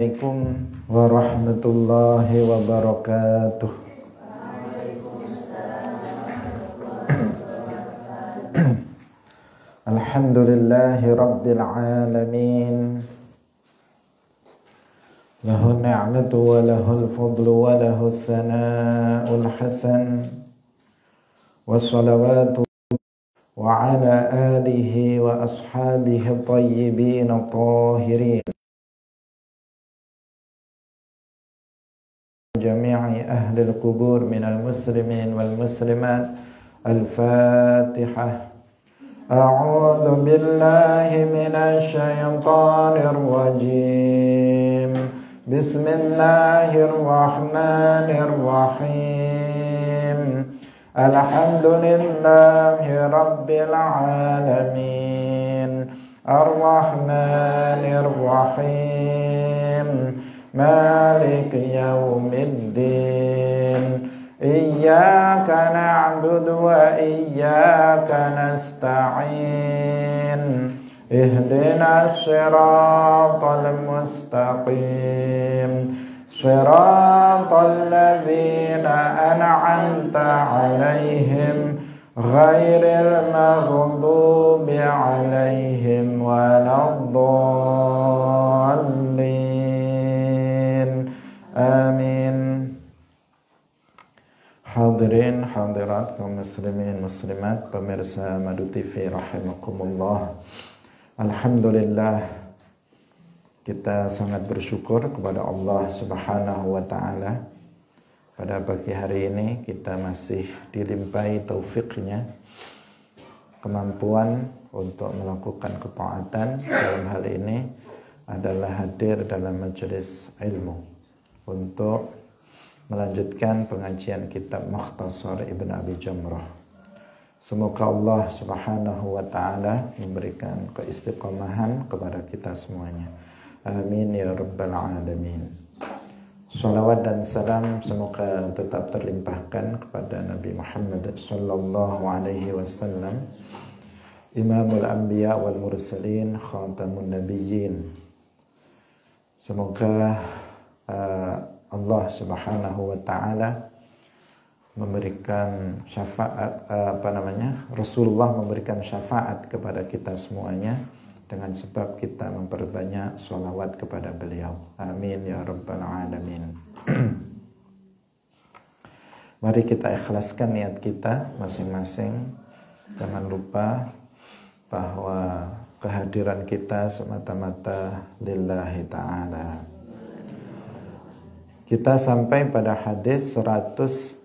Assalamualaikum warahmatullahi wabarakatuh. Alhamdulillahi rabbil alamin. Lahu ni'matu wa lahul fadlu wa lahu thana'ul hasan. Wassalawatu wa ala alihi wa ashabihi tayyibin tahirin. جميع أهل القبور من المسلمين والمسلمات. الفاتحة. أعوذ بالله من الشيطان الرجيم. بسم الله الرحمن الرحيم. الحمد لله رب العالمين. الرحمن الرحيم. مالك يوم الدين. إياك نعبد وإياك نستعين. اهدنا الصراط المستقيم. صراط الذين أنعمت عليهم غير المغضوب عليهم ولا الضالين. Amin. Hadirin hadirat kaum muslimin muslimat, pemirsa Madu TV rahimakumullah. Alhamdulillah, kita sangat bersyukur kepada Allah Subhanahu wa taala. Pada pagi hari ini kita masih dilimpahi taufiknya, kemampuan untuk melakukan ketaatan. Dalam hal ini adalah hadir dalam majelis ilmu untuk melanjutkan pengajian kitab Mukhtasar Ibn Abi Jamrah. Semoga Allah Subhanahu wa taala memberikan keistiqomahan kepada kita semuanya. Amin ya rabbal alamin. Salawat dan salam semoga tetap terlimpahkan kepada Nabi Muhammad sallallahu alaihi wasallam, Imamul Anbiya wal Mursalin, Khatamun Nabiyyin. Semoga Allah Subhanahu wa taala memberikan syafaat, Rasulullah memberikan syafaat kepada kita semuanya dengan sebab kita memperbanyak sholawat kepada beliau. Amin ya rabbal alamin. Mari kita ikhlaskan niat kita masing-masing. Jangan lupa bahwa kehadiran kita semata-mata lillahi ta'ala. Kita sampai pada hadis 132.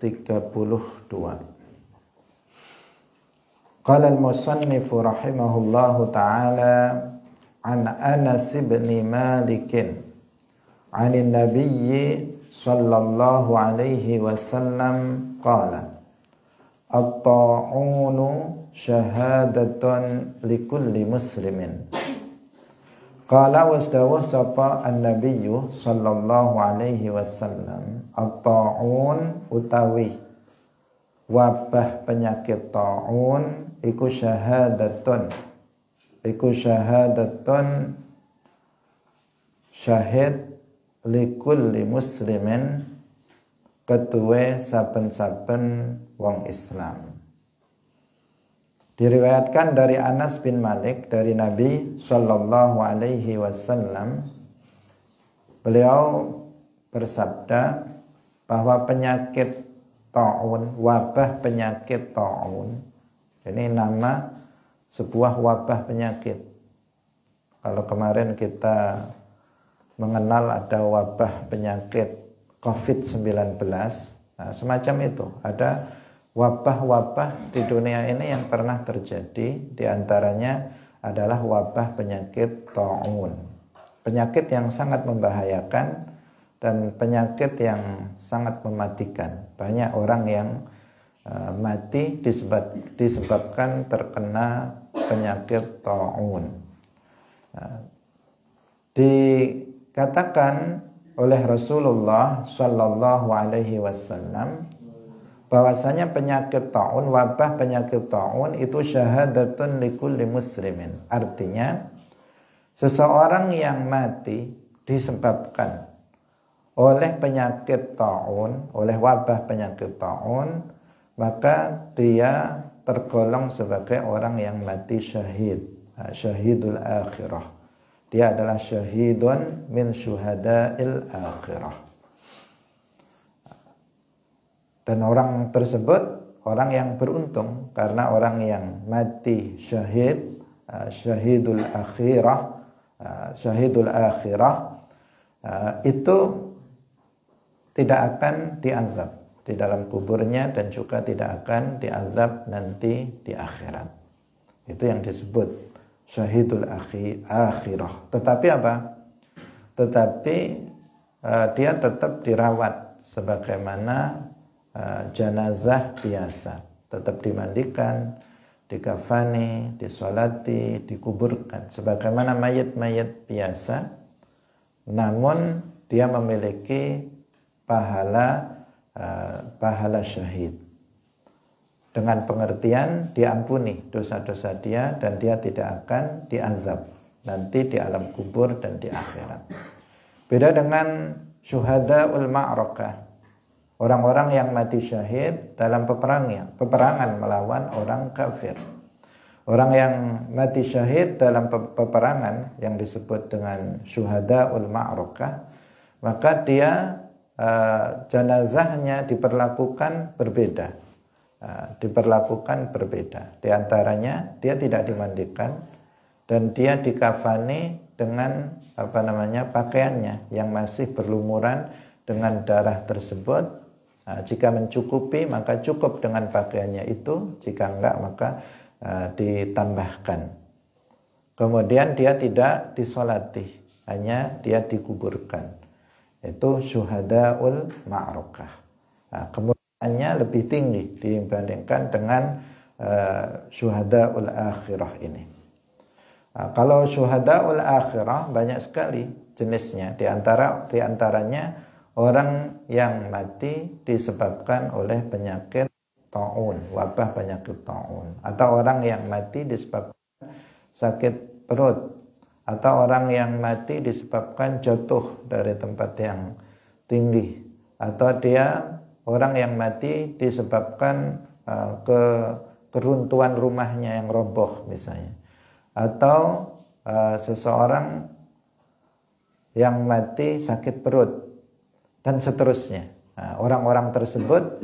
Qala al-musannif rahimahullahu ta'ala an Anas bin Malik an an-nabiy sallallahu alaihi wasallam qala at-ta'unu syahadatun likulli muslimin. Qala wasdawuh sapa an-nabiyyu sallallahu alaihi wasallam, at-ta'un utawi wabah penyakit ta'un iku syahadatun syahid likulli muslimin ketuwe saben-saben wong Islam. Diriwayatkan dari Anas bin Malik dari Nabi sallallahu alaihi wasallam, beliau bersabda bahwa penyakit ta'un, wabah penyakit ta'un, ini nama sebuah wabah penyakit. Kalau kemarin kita mengenal ada wabah penyakit COVID-19, nah, semacam itu. Ada wabah-wabah di dunia ini yang pernah terjadi, diantaranya adalah wabah penyakit ta'un. Penyakit yang sangat membahayakan dan penyakit yang sangat mematikan. Banyak orang yang mati disebabkan terkena penyakit ta'un. Dikatakan oleh Rasulullah sallallahu alaihi wasallam bahwasanya penyakit ta'un, wabah penyakit ta'un itu syahadatun likulli muslimin. Artinya seseorang yang mati disebabkan oleh penyakit taun, oleh wabah penyakit taun, maka dia tergolong sebagai orang yang mati syahid, syahidul akhirah. Dia adalah syahidun min syuhada'il akhirah. Dan orang tersebut orang yang beruntung, karena orang yang mati syahid, syahidul akhirah, itu tidak akan diazab di dalam kuburnya dan juga tidak akan diazab nanti di akhirat. Itu yang disebut syahidul akhirah. Tetapi apa? Tetapi dia tetap dirawat sebagaimana jenazah biasa, tetap dimandikan, dikafani, disolati, dikuburkan sebagaimana mayit-mayit biasa. Namun dia memiliki pahala syahid, dengan pengertian diampuni dosa-dosa dia dan dia tidak akan diazab nanti di alam kubur dan di akhirat. Beda dengan syuhadaul ma'rakah, orang-orang yang mati syahid dalam peperangan melawan orang kafir. Orang yang mati syahid dalam peperangan yang disebut dengan syuhadaul ma'rakah, maka dia jenazahnya diperlakukan berbeda. Di antaranya dia tidak dimandikan dan dia dikafani dengan pakaiannya yang masih berlumuran dengan darah tersebut. Jika mencukupi maka cukup dengan pakaiannya itu, jika enggak maka ditambahkan. Kemudian dia tidak disolati, hanya dia dikuburkan. Itu syuhadaul ma'rakah. Kemuliaannya lebih tinggi dibandingkan dengan syuhadaul akhirah ini. Kalau syuhadaul akhirah banyak sekali jenisnya. Di antaranya orang yang mati disebabkan oleh penyakit taun, wabah penyakit taun, atau orang yang mati disebabkan sakit perut, atau orang yang mati disebabkan jatuh dari tempat yang tinggi, atau orang yang mati disebabkan keruntuhan rumahnya yang roboh misalnya, atau seseorang yang mati sakit perut dan seterusnya. Orang-orang tersebut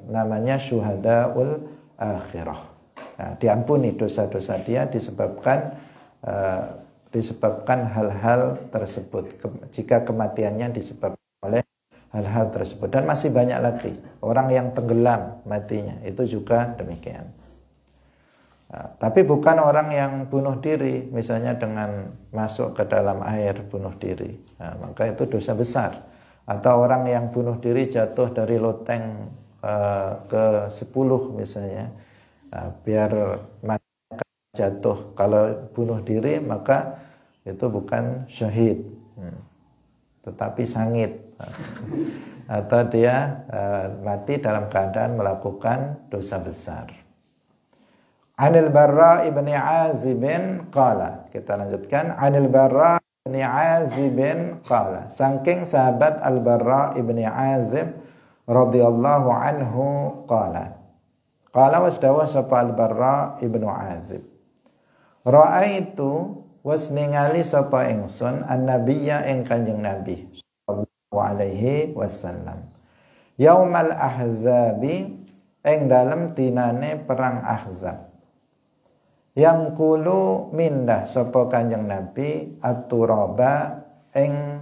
namanya syuhadaul akhirah. Diampuni dosa-dosa dia disebabkan hal-hal tersebut, jika kematiannya disebabkan oleh hal-hal tersebut. Dan masih banyak lagi orang yang tenggelam matinya, itu juga demikian. Tapi bukan orang yang bunuh diri, misalnya dengan masuk ke dalam air bunuh diri, maka itu dosa besar. Atau orang yang bunuh diri jatuh dari loteng ke 10 misalnya, biar mati jatuh. Kalau bunuh diri maka itu bukan syahid, tetapi sangit. Atau dia mati dalam keadaan melakukan dosa besar. Anil Barra ibni Azibin qala. Kita lanjutkan. Anil Barra ibni Azibin qala. Saking sahabat Al-Barra ibni Azib radhiyallahu anhu qala. Qala wasdawa sapa Al-Barra ibnu Azib. Ra'aitu was ningali sapa ingsun an-nabiyya ing Kanjeng Nabi sallallahu alaihi wasallam. Yaumal ahzabi ing dalem dinane perang Ahzab. Yang kulu mindah sapa Kanjeng Nabi at-turaba ing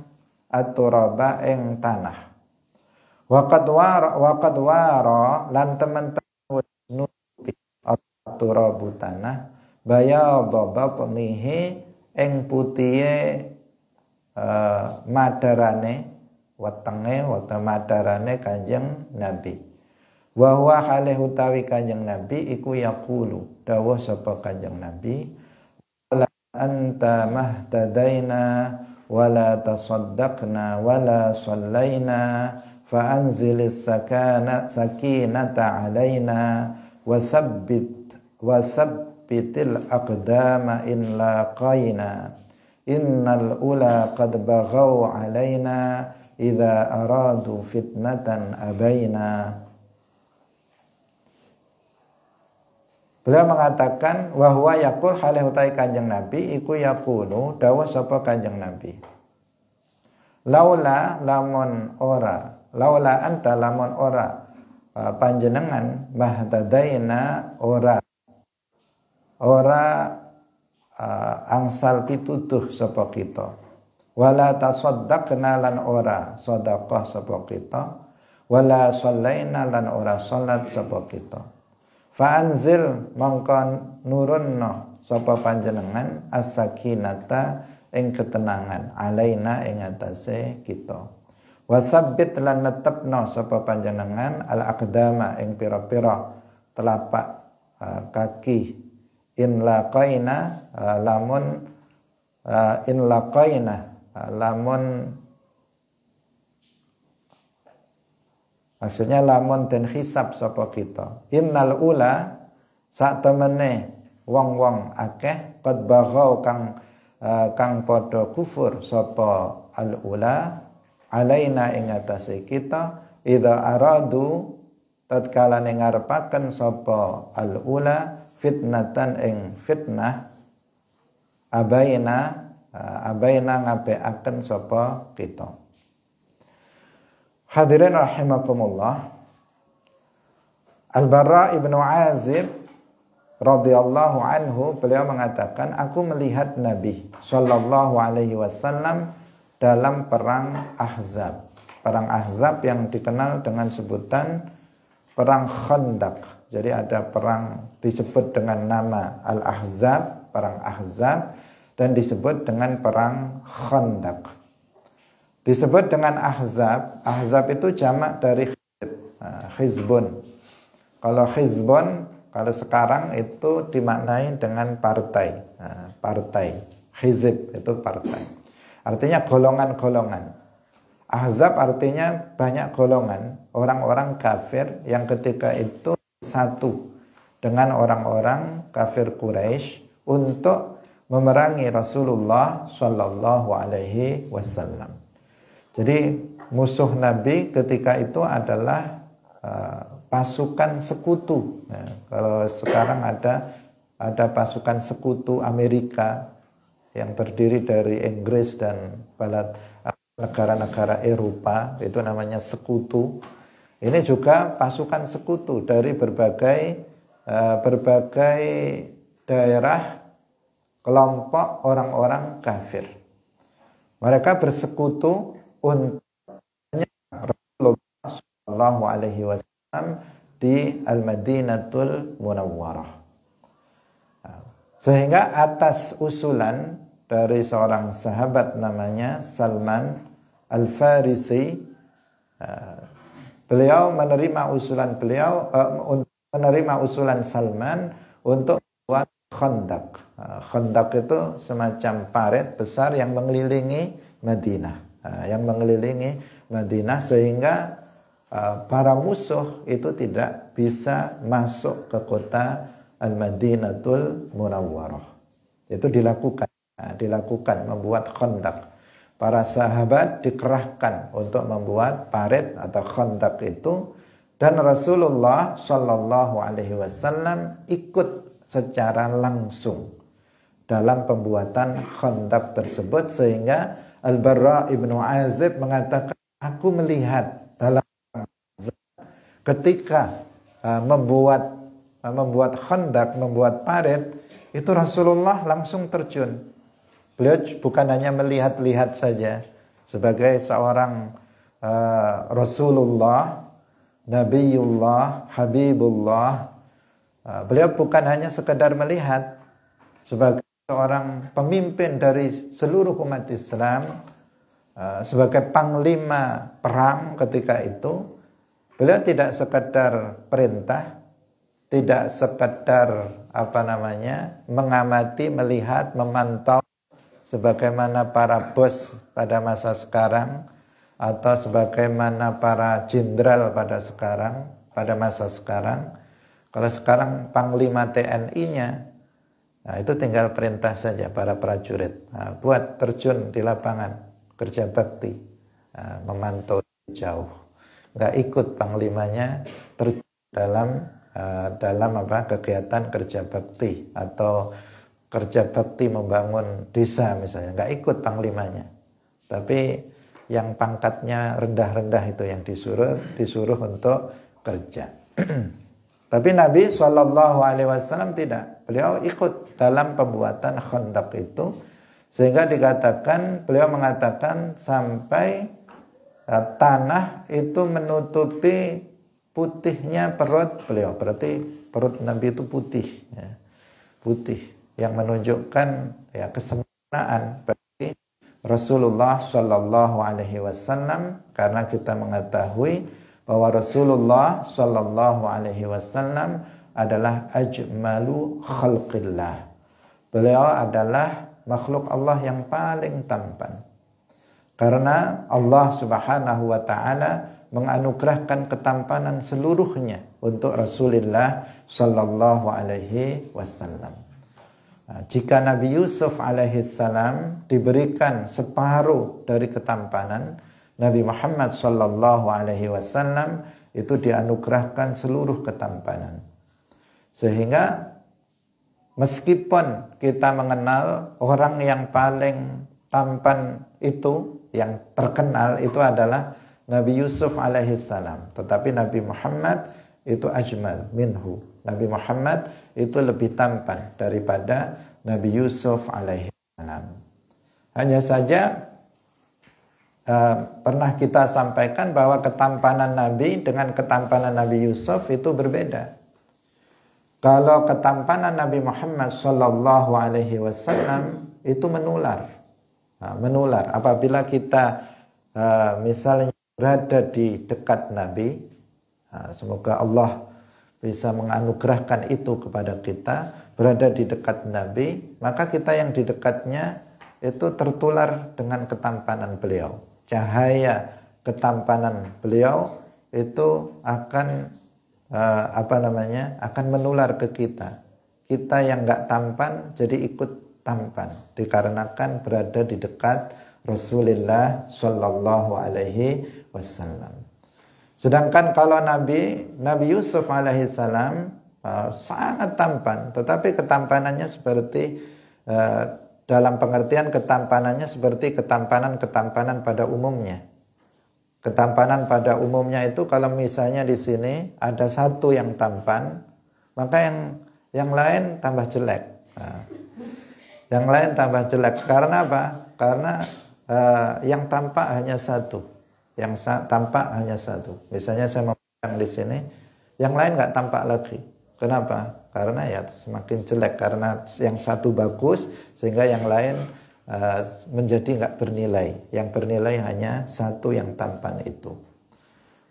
tanah. Waqad wara lan temen-temen nutupi at-turabu tanah bayadha batnihi ing putihe madarane wetenge madarane Kanjeng Nabi. Wa huwa halih utawi Kanjeng Nabi iku yaqulu dawuh sapa Kanjeng Nabi la anta mahtadaina wala tasaddaqna wala sallaina fa anzilis sakinata alaina wa thabbitil aqdama in laqaina innal ula qad baghaw alaina idza aradu fitnatan abaina. Beliau mengatakan wahwa yaqul halih utai Kanjeng Nabi iku yaqulu dawuh sapa Kanjeng Nabi. Laula lamun ora, laula anta lamun ora panjenengan mahtadaina ora angsal pitutuh sapa kita. Wala tasaddaqna lan ora sedekah sapa kita. Wala shallaina lan ora salat sapa kita. Fa'anzil mongkon nurunno sapa panjenengan as-sakinata ing ketenangan alaina ing atase kita. Wa tsabbit lan netepno sapa panjenengan al-aqdama ing pira-pira telapak kaki in laqaina lamun maksudnya lamun den hisab sapa kita. Innal ula sak temene wong-wong akeh qad baghaw kang padha kufur sapa al ula alaina ing atase kita idza aradu tatkala ngarepaken sapa al ula fitnatan ing fitnah abaina ngabeaken sapa kita. Hadirin rahimakumullah. Al-Bara ibnu Azib radhiyallahu anhu beliau mengatakan aku melihat Nabi sallallahu alaihi wasallam dalam perang Ahzab. Perang Ahzab yang dikenal dengan sebutan perang Khandaq. Jadi ada perang disebut dengan nama Al-Ahzab, perang Ahzab, dan disebut dengan perang Khandaq. Disebut dengan Ahzab. Ahzab itu jamak dari Hizbun. Kalau Hizbun, kalau sekarang itu dimaknai dengan partai. Partai. Hizib itu partai. Artinya golongan-golongan. Ahzab artinya banyak golongan. Orang-orang kafir yang ketika itu satu dengan orang-orang kafir Quraisy untuk memerangi Rasulullah Shallallahu Alaihi Wasallam. Jadi musuh Nabi ketika itu adalah pasukan sekutu. Nah, kalau sekarang ada pasukan sekutu Amerika yang terdiri dari Inggris dan negara-negara Eropa, itu namanya sekutu. Ini juga pasukan sekutu dari berbagai daerah kelompok orang-orang kafir. Mereka bersekutu untuk Rasulullah Shallallahu Alaihi Wasallam di Al-Madinatul Munawwarah. Sehingga atas usulan dari seorang sahabat namanya Salman Al-Farisi, beliau menerima usulan Salman untuk membuat Khandaq. Khandaq itu semacam parit besar yang mengelilingi Madinah. Sehingga para musuh itu tidak bisa masuk ke kota Al-Madinatul Munawwarah. Itu dilakukan membuat Khandaq. Para sahabat dikerahkan untuk membuat parit atau Khandaq itu, dan Rasulullah Shallallahu Alaihi Wasallam ikut secara langsung dalam pembuatan Khandaq tersebut, sehingga Al-Bara ibnu Azib mengatakan aku melihat dalam ketika membuat Khandaq, membuat parit, itu Rasulullah langsung terjun. Beliau bukan hanya melihat-lihat saja sebagai seorang Rasulullah, Nabiullah, Habibullah. Beliau bukan hanya sekedar melihat sebagai seorang pemimpin dari seluruh umat Islam, sebagai panglima perang ketika itu. Beliau tidak sekedar perintah, tidak sekedar mengamati, melihat, memantau sebagaimana para bos pada masa sekarang atau sebagaimana para jenderal pada masa sekarang. Kalau sekarang panglima TNI-nya Nah, itu tinggal perintah saja para prajurit. Nah, buat terjun di lapangan, kerja bakti, memantau jauh. Nggak ikut panglimanya terjun dalam kegiatan kerja bakti atau kerja bakti membangun desa misalnya. Nggak ikut panglimanya. Tapi yang pangkatnya rendah-rendah itu yang disuruh untuk kerja. Tapi Nabi SAW tidak. Beliau ikut dalam pembuatan Khandaq itu, sehingga beliau mengatakan sampai tanah itu menutupi putihnya perut beliau. Berarti perut Nabi itu putih, ya. Putih yang menunjukkan ya kesempurnaan bagi Rasulullah SAW, karena kita mengetahui bahwa Rasulullah SAW adalah ajmalu khalqillah. Beliau adalah makhluk Allah yang paling tampan. Karena Allah Subhanahu wa taala menganugerahkan ketampanan seluruhnya untuk Rasulullah sallallahu alaihi wasallam. Jika Nabi Yusuf alaihissalam diberikan separuh dari ketampanan, Nabi Muhammad sallallahu alaihi wasallam itu dianugerahkan seluruh ketampanan. Sehingga meskipun kita mengenal orang yang paling tampan itu, yang terkenal itu adalah Nabi Yusuf alaihissalam, tetapi Nabi Muhammad itu ajmal minhu. Nabi Muhammad itu lebih tampan daripada Nabi Yusuf alaihissalam. Hanya saja pernah kita sampaikan bahwa ketampanan Nabi dengan ketampanan Nabi Yusuf itu berbeda. Kalau ketampanan Nabi Muhammad sallallahu alaihi wasallam itu menular. Menular apabila kita misalnya berada di dekat Nabi, semoga Allah bisa menganugerahkan itu kepada kita, berada di dekat Nabi, maka kita yang di dekatnya itu tertular dengan ketampanan beliau. Cahaya ketampanan beliau itu akan akan menular ke kita. Kita yang nggak tampan jadi ikut tampan dikarenakan berada di dekat Rasulullah Shallallahu Alaihi Wasallam. Sedangkan kalau Nabi Yusuf alaihissalam sangat tampan, tetapi ketampanannya seperti dalam pengertian ketampanannya seperti ketampanan pada umumnya. Ketampanan pada umumnya itu kalau misalnya di sini ada satu yang tampan, maka yang lain tambah jelek. Yang lain tambah jelek. Karena apa? Karena yang tampak hanya satu. Yang tampak hanya satu. Misalnya saya memandang di sini, yang lain nggak tampak lagi. Kenapa? Karena ya semakin jelek. Karena yang satu bagus, sehingga yang lain menjadi nggak bernilai. Yang bernilai hanya satu yang tampan itu.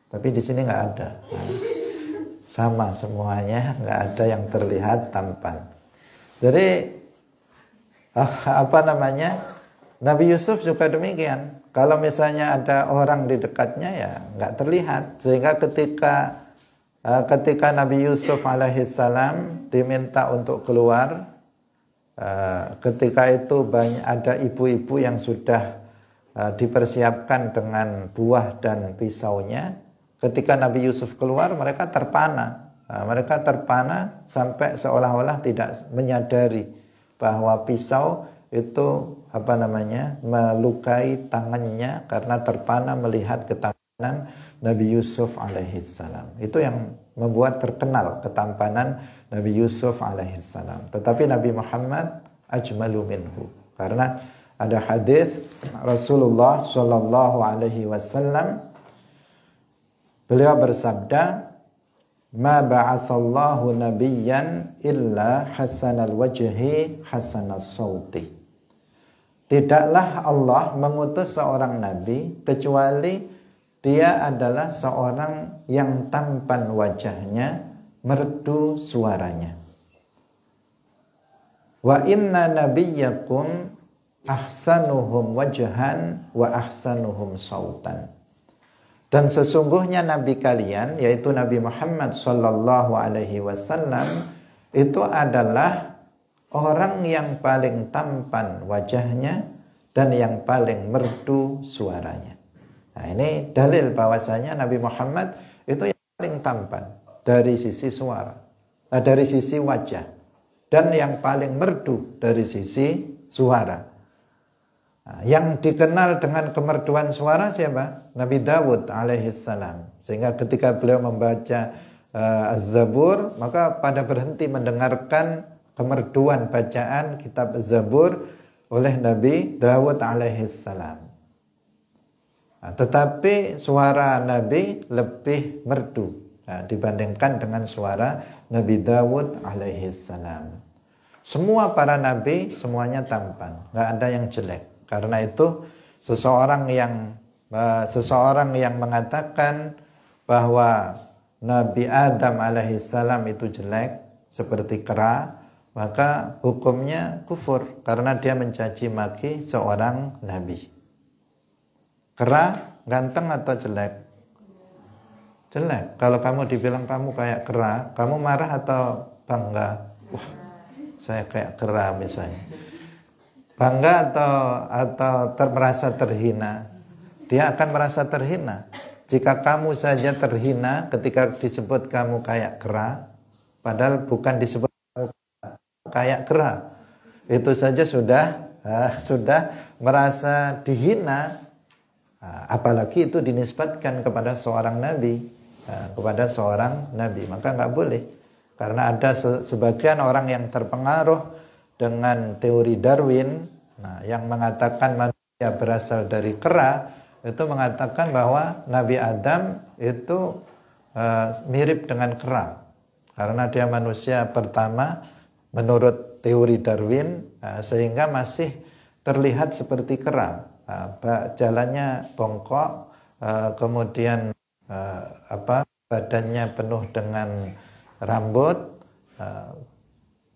Tapi di sini nggak ada. Sama semuanya, nggak ada yang terlihat tampan. Jadi Nabi Yusuf juga demikian. Kalau misalnya ada orang di dekatnya ya nggak terlihat. Sehingga ketika Nabi Yusuf alaihissalam diminta untuk keluar, ketika itu ada ibu-ibu yang sudah dipersiapkan dengan buah dan pisaunya. Ketika Nabi Yusuf keluar, mereka terpana. Mereka terpana sampai seolah-olah tidak menyadari bahwa pisau itu melukai tangannya karena terpana melihat ketampanan Nabi Yusuf alaihissalam. Itu yang membuat terkenal ketampanan Nabi Yusuf alaihissalam. Tetapi Nabi Muhammad ajmalu minhu. Karena ada hadis Rasulullah sallallahu alaihi wasallam, beliau bersabda, "Ma ba'atsallahu nabiyyan illa hasanal wajhi hasanas sauti." Tidaklah Allah mengutus seorang nabi kecuali dia adalah seorang yang tampan wajahnya, merdu suaranya. Wa inna nabiyyakum ahsanuhum wajhan wa ahsanuhum sautan. Dan sesungguhnya nabi kalian, yaitu Nabi Muhammad sallallahu alaihi wasallam, itu adalah orang yang paling tampan wajahnya dan yang paling merdu suaranya. Nah, ini dalil bahwasanya Nabi Muhammad itu yang paling tampan dari sisi suara, dari sisi wajah, dan yang paling merdu dari sisi suara. Nah, yang dikenal dengan kemerduan suara siapa? Nabi Dawud alaihissalam. Sehingga ketika beliau membaca Az-Zabur, maka pada berhenti mendengarkan kemerduan bacaan kitab Az-Zabur oleh Nabi Dawud alaihissalam. Nah, tetapi suara Nabi lebih merdu dibandingkan dengan suara Nabi Dawud alaihissalam. Semua para nabi semuanya tampan, nggak ada yang jelek. Karena itu seseorang yang mengatakan bahwa Nabi Adam alaihissalam itu jelek seperti kera, maka hukumnya kufur karena dia mencaci maki seorang nabi. Kera ganteng atau jelek? Jelek. Kalau kamu dibilang kamu kayak kera, kamu marah atau bangga? Wah, saya kayak kera misalnya. Bangga atau merasa terhina? Dia akan merasa terhina. Jika kamu saja terhina ketika disebut kamu kayak kera, padahal bukan disebut kamu kayak kera, itu saja sudah merasa dihina. Apalagi itu dinisbatkan kepada seorang nabi, maka nggak boleh. Karena ada sebagian orang yang terpengaruh dengan teori Darwin, yang mengatakan manusia berasal dari kera, itu mengatakan bahwa Nabi Adam itu mirip dengan kera karena dia manusia pertama menurut teori Darwin, sehingga masih terlihat seperti kera. Jalannya bongkok, kemudian badannya penuh dengan rambut,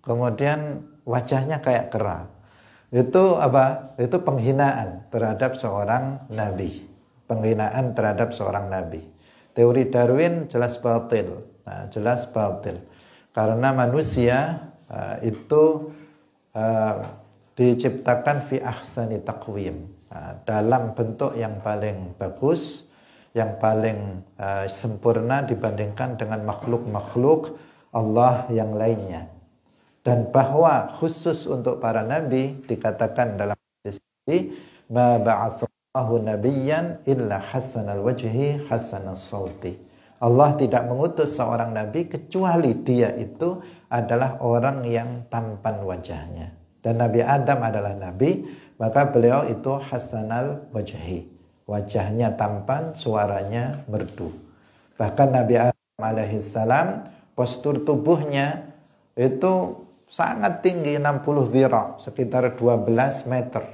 kemudian wajahnya kayak kera. Itu apa? Itu penghinaan terhadap seorang nabi. Penghinaan terhadap seorang nabi. Teori Darwin jelas batil. Jelas batil. Karena manusia itu diciptakan fi ahsani taqwim, dalam bentuk yang paling bagus, yang paling sempurna dibandingkan dengan makhluk-makhluk Allah yang lainnya. Dan bahwa khusus untuk para nabi dikatakan dalam hadis ini, ma ba'atsallahu nabiyyan illa hasanal wajhi hasanal sauti. Allah tidak mengutus seorang nabi kecuali dia itu adalah orang yang tampan wajahnya. Dan Nabi Adam adalah nabi, maka beliau itu hasanal wajhi. Wajahnya tampan, suaranya merdu. Bahkan Nabi Adam alaihissalam, postur tubuhnya itu sangat tinggi, 60 dhira', sekitar 12 meter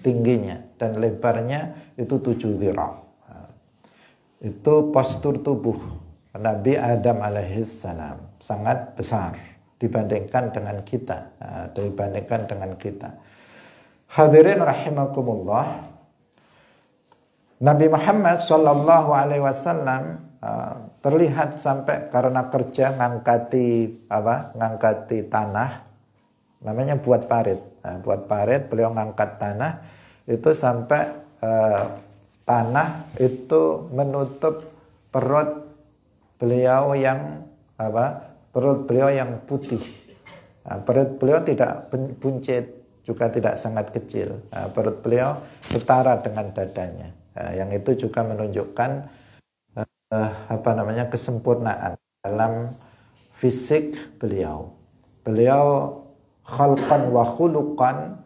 tingginya, dan lebarnya itu 7 dhira'. Itu postur tubuh Nabi Adam alaihissalam, sangat besar dibandingkan dengan kita. Hadirin rahimakumullah, Nabi Muhammad sallallahu alaihi wasallam terlihat sampai karena kerja ngangkati tanah, namanya buat parit. Buat parit beliau ngangkat tanah itu sampai tanah itu menutup perut beliau yang putih. Perut beliau tidak buncit, juga tidak sangat kecil. Perut beliau setara dengan dadanya. Yang itu juga menunjukkan kesempurnaan dalam fisik beliau. Beliau khalqan wa khuluqan,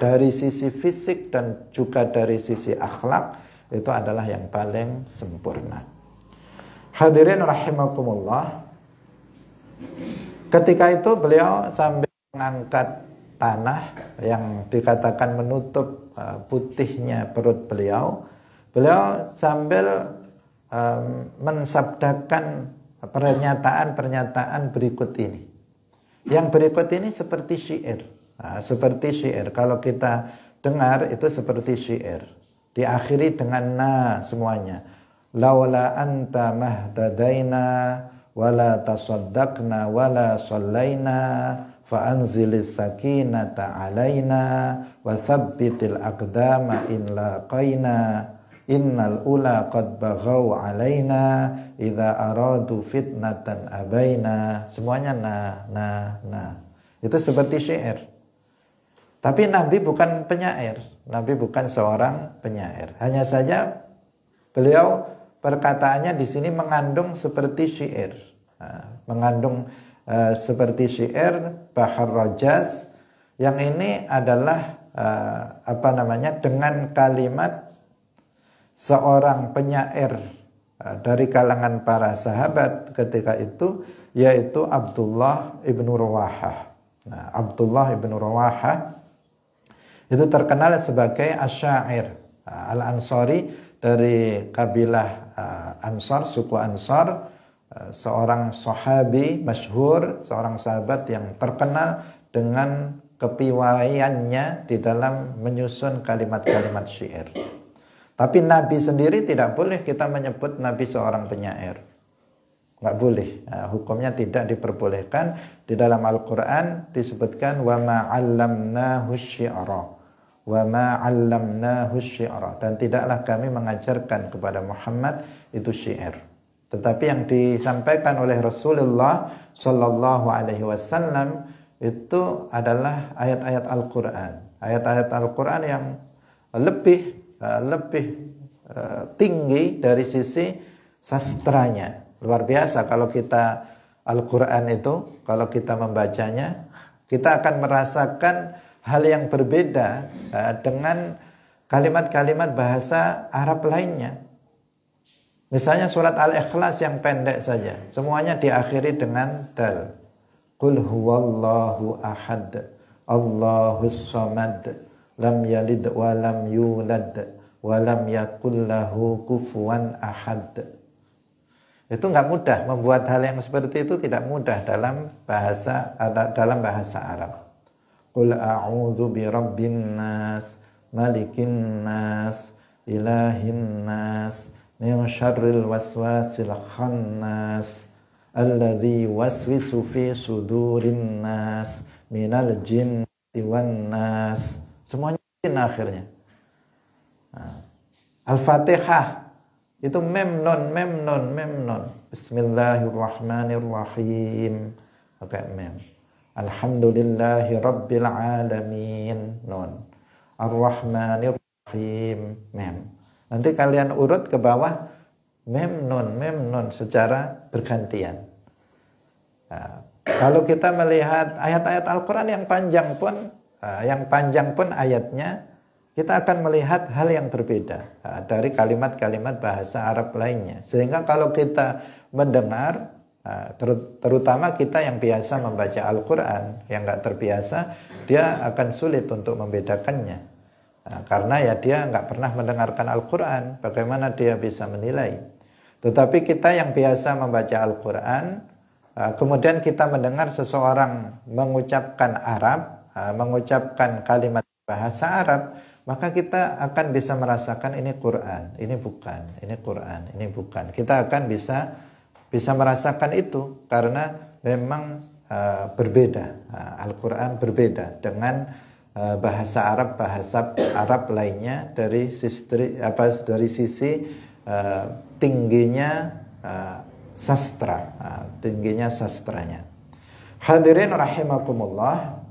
dari sisi fisik dan juga dari sisi akhlak itu adalah yang paling sempurna. Hadirin rahimakumullah, ketika itu beliau sambil mengangkat tanah yang dikatakan menutup putihnya perut beliau sambil mensabdakan pernyataan berikut ini. Yang berikut ini seperti syair. Kalau kita dengar itu seperti syair. Diakhiri dengan semuanya. Laula anta mahtadaina wala tasaddaqna wala sallaina fa anzilis sakinata alaina wa tsabbitil aqdama in laqaina innal ula qad baghaw alaina idza aradu fitnatan abaina. Semuanya nah. Itu seperti syair. Tapi Nabi bukan penyair. Nabi bukan seorang penyair. Hanya saja beliau perkataannya di sini mengandung seperti syair. Mengandung seperti syair, bahar rajaz. Yang ini adalah dengan kalimat seorang penyair dari kalangan para sahabat ketika itu, yaitu Abdullah ibnu Rawahah. Nah, Abdullah ibnu Rawahah itu terkenal sebagai asyair al-Ansari dari kabilah Ansar, suku Ansar, seorang sahabi masyhur, seorang sahabat yang terkenal dengan kepiawaiannya di dalam menyusun kalimat-kalimat syair. Tapi Nabi sendiri tidak boleh kita menyebut Nabi seorang penyair. Nggak boleh. Hukumnya tidak diperbolehkan. Di dalam Al-Quran disebutkan wa ma'allamnahu syi'ra. Wa ma'allamnahu syi'ra. Dan tidaklah kami mengajarkan kepada Muhammad itu syair. Tetapi yang disampaikan oleh Rasulullah Sallallahu Alaihi Wasallam itu adalah ayat-ayat Al-Quran. Ayat-ayat Al-Quran yang lebih tinggi dari sisi sastranya. Luar biasa kalau kita Al-Quran itu, kalau kita membacanya, kita akan merasakan hal yang berbeda dengan kalimat-kalimat bahasa Arab lainnya. Misalnya surat Al-Ikhlas yang pendek saja, semuanya diakhiri dengan dal. Qul huwallahu ahad, Allahus samad, lam yalid wa lam yulad, wa lam yakul lahu kufuwan ahad. Itu enggak mudah, membuat hal yang seperti itu tidak mudah dalam bahasa Arab. Qul a'udzu birabbin nas, malikin nas, ilahin nas, min syarril waswasil khannas, alladzi waswisu fi sudurin nas, minal jinni wan nas. Semuanya akhirnya. Al-Fatihah itu mem non. Bismillahirrahmanirrahim. Pakai mem. Alhamdulillahi rabbil alamin. Non. Ar-Rahmanirrahim. Mem. Nanti kalian urut ke bawah mem non secara bergantian. Kalau kita melihat ayat-ayat Al-Quran yang panjang pun ayatnya, kita akan melihat hal yang berbeda dari kalimat-kalimat bahasa Arab lainnya. Sehingga kalau kita mendengar, terutama kita yang biasa membaca Al-Quran, yang nggak terbiasa, dia akan sulit untuk membedakannya. Karena ya dia nggak pernah mendengarkan Al-Quran, bagaimana dia bisa menilai. Tetapi kita yang biasa membaca Al-Quran, kemudian kita mendengar seseorang mengucapkan Arab, mengucapkan kalimat bahasa Arab, maka kita akan bisa merasakan ini Quran, ini bukan, ini Quran, ini bukan. Kita akan bisa merasakan itu karena memang berbeda. Al-Quran berbeda dengan bahasa Arab lainnya dari sisi tingginya sastra, tingginya sastranya. Hadirin rahimakumullah.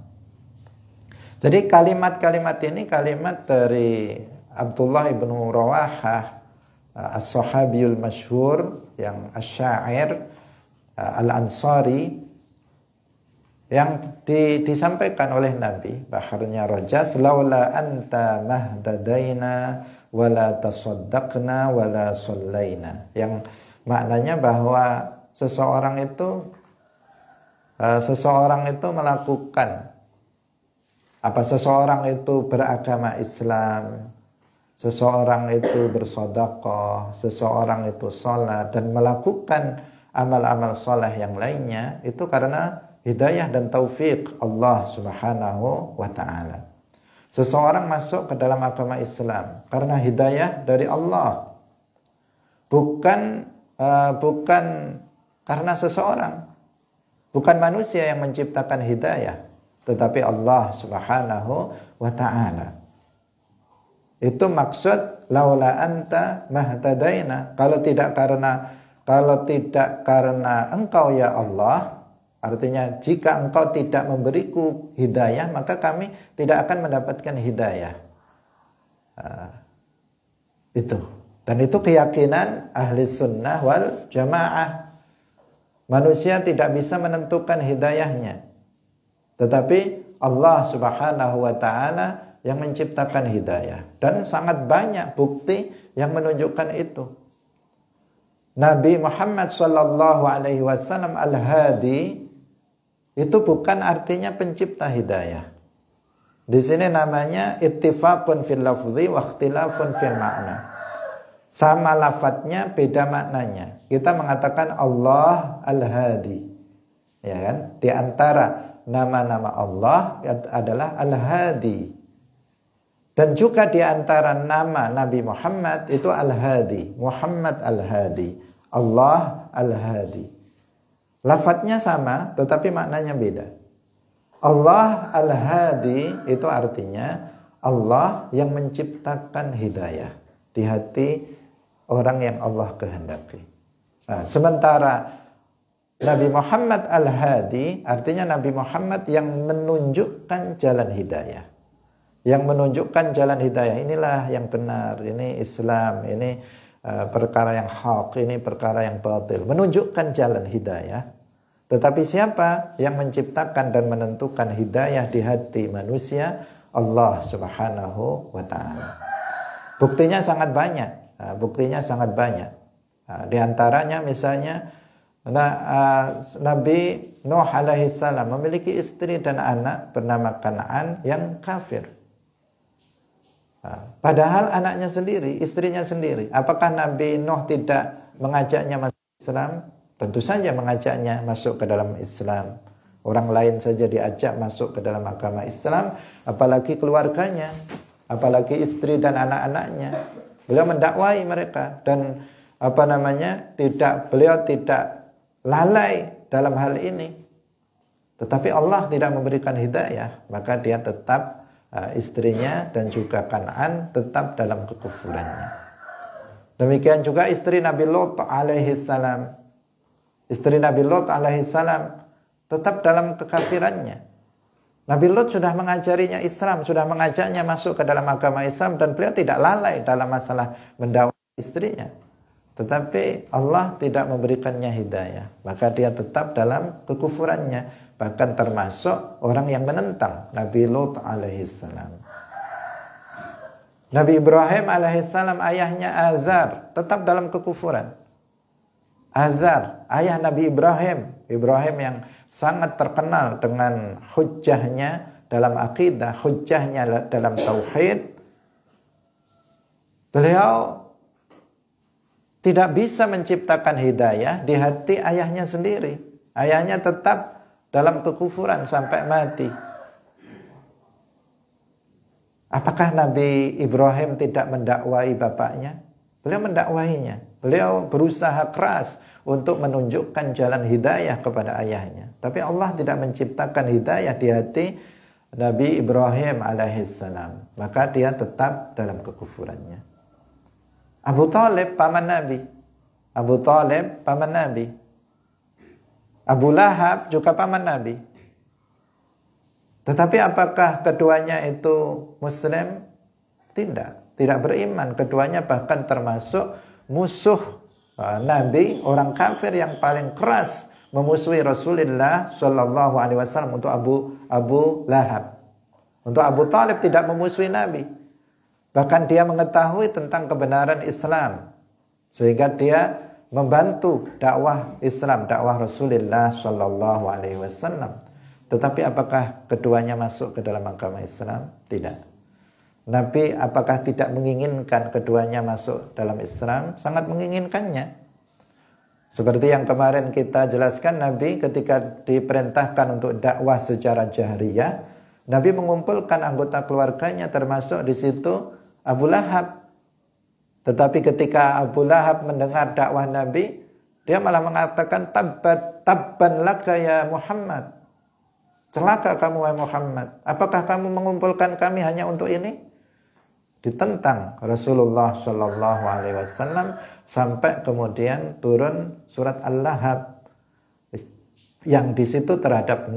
Jadi kalimat-kalimat ini kalimat dari Abdullah ibnu Rawahah, as-sahabiyul masyhur, yang asyair al-Ansari, yang disampaikan oleh Nabi, baharnya rajaz, laula anta mahdadaina wala tasaddaqna wala sallaina, yang maknanya bahwa seseorang itu melakukan seseorang itu beragama Islam, seseorang itu bersedekah, seseorang itu sholat dan melakukan amal-amal soleh yang lainnya, itu karena hidayah dan taufik Allah Subhanahu wa ta'ala. Seseorang masuk ke dalam agama Islam karena hidayah dari Allah, bukan karena seseorang, Bukan manusia yang menciptakan hidayah, tetapi Allah Subhanahu wa ta'ala. Itu maksud laula anta mahtadaina. Kalau tidak karena engkau ya Allah, artinya jika engkau tidak memberiku hidayah, maka kami tidak akan mendapatkan hidayah. Itu. Dan itu keyakinan ahli sunnah wal jamaah. Manusia tidak bisa menentukan hidayahnya, tetapi Allah Subhanahu wa ta'ala yang menciptakan hidayah. Dan sangat banyak bukti yang menunjukkan itu. Nabi Muhammad sallallahu alaihi wasallam al-hadi itu bukan artinya pencipta hidayah. Di sini namanya ittifaqun fil lafzi wa ikhtilafun fil ma'na. Sama lafadznya, beda maknanya. Kita mengatakan Allah al-hadi, ya kan? Di antara nama-nama Allah adalah al-hadi. Dan juga di antara nama Nabi Muhammad itu al-hadi, Muhammad al-hadi, Allah al-hadi. Lafadznya sama, tetapi maknanya beda. Allah al-hadi itu artinya Allah yang menciptakan hidayah di hati orang yang Allah kehendaki. Nah, sementara Nabi Muhammad al-hadi artinya Nabi Muhammad yang menunjukkan jalan hidayah. Yang menunjukkan jalan hidayah, inilah yang benar, ini Islam, ini perkara yang hak, ini perkara yang batil. Menunjukkan jalan hidayah. Tetapi siapa yang menciptakan dan menentukan hidayah di hati manusia? Allah Subhanahu wa ta'ala. Buktinya sangat banyak. Di antaranya misalnya Nabi Nuh alaihi salam memiliki istri dan anak bernama Kan'an yang kafir. Padahal anaknya sendiri, istrinya sendiri. Apakah Nabi Nuh tidak mengajaknya masuk Islam? Tentu saja mengajaknya masuk ke dalam Islam. Orang lain saja diajak masuk ke dalam agama Islam, apalagi keluarganya, apalagi istri dan anak-anaknya. Beliau mendakwai mereka dan beliau tidak lalai dalam hal ini. Tetapi Allah tidak memberikan hidayah, maka dia tetap istrinya dan juga Kan'an tetap dalam kekufurannya. Demikian juga istri Nabi Lut alaihi salam. Istri Nabi Lut alaihi salam tetap dalam kekafirannya. Nabi Lut sudah mengajarinya Islam, sudah mengajaknya masuk ke dalam agama Islam, dan beliau tidak lalai dalam masalah mendakwai istrinya. Tetapi Allah tidak memberikannya hidayah, maka dia tetap dalam kekufurannya, bahkan termasuk orang yang menentang Nabi Lut alaihissalam. Nabi Ibrahim alaihissalam, ayahnya Azar, tetap dalam kekufuran. Azar, ayah Nabi Ibrahim yang sangat terkenal dengan hujjahnya dalam akidah, hujjahnya dalam tauhid. Beliau tidak bisa menciptakan hidayah di hati ayahnya sendiri. Ayahnya tetap dalam kekufuran sampai mati. Apakah Nabi Ibrahim tidak mendakwai bapaknya? Beliau mendakwahinya. Beliau berusaha keras untuk menunjukkan jalan hidayah kepada ayahnya. Tapi Allah tidak menciptakan hidayah di hati Nabi Ibrahim alaihissalam. Maka dia tetap dalam kekufurannya. Abu Talib paman Nabi. Abu Talib paman Nabi. Abu Lahab juga paman Nabi. Tetapi apakah keduanya itu Muslim? Tidak. Tidak beriman. Keduanya bahkan termasuk musuh Nabi, orang kafir yang paling keras memusuhi Rasulullah Shallallahu Alaihi Wasallam. Untuk Abu Lahab, untuk Abu Talib tidak memusuhi Nabi, bahkan dia mengetahui tentang kebenaran Islam, sehingga dia membantu dakwah Islam, dakwah Rasulullah Shallallahu Alaihi Wasallam. Tetapi apakah keduanya masuk ke dalam agama Islam? Tidak. Nabi apakah tidak menginginkan keduanya masuk dalam Islam? Sangat menginginkannya. Seperti yang kemarin kita jelaskan, Nabi ketika diperintahkan untuk dakwah secara jahriyah, Nabi mengumpulkan anggota keluarganya, termasuk di situ Abu Lahab. Tetapi ketika Abu Lahab mendengar dakwah Nabi, dia malah mengatakan tabbat tabban laka ya Muhammad. Celaka kamu wahai Muhammad. Apakah kamu mengumpulkan kami hanya untuk ini? Ditentang Rasulullah Shallallahu Alaihi Wasallam sampai kemudian turun surat Al-Lahab yang di situ terdapat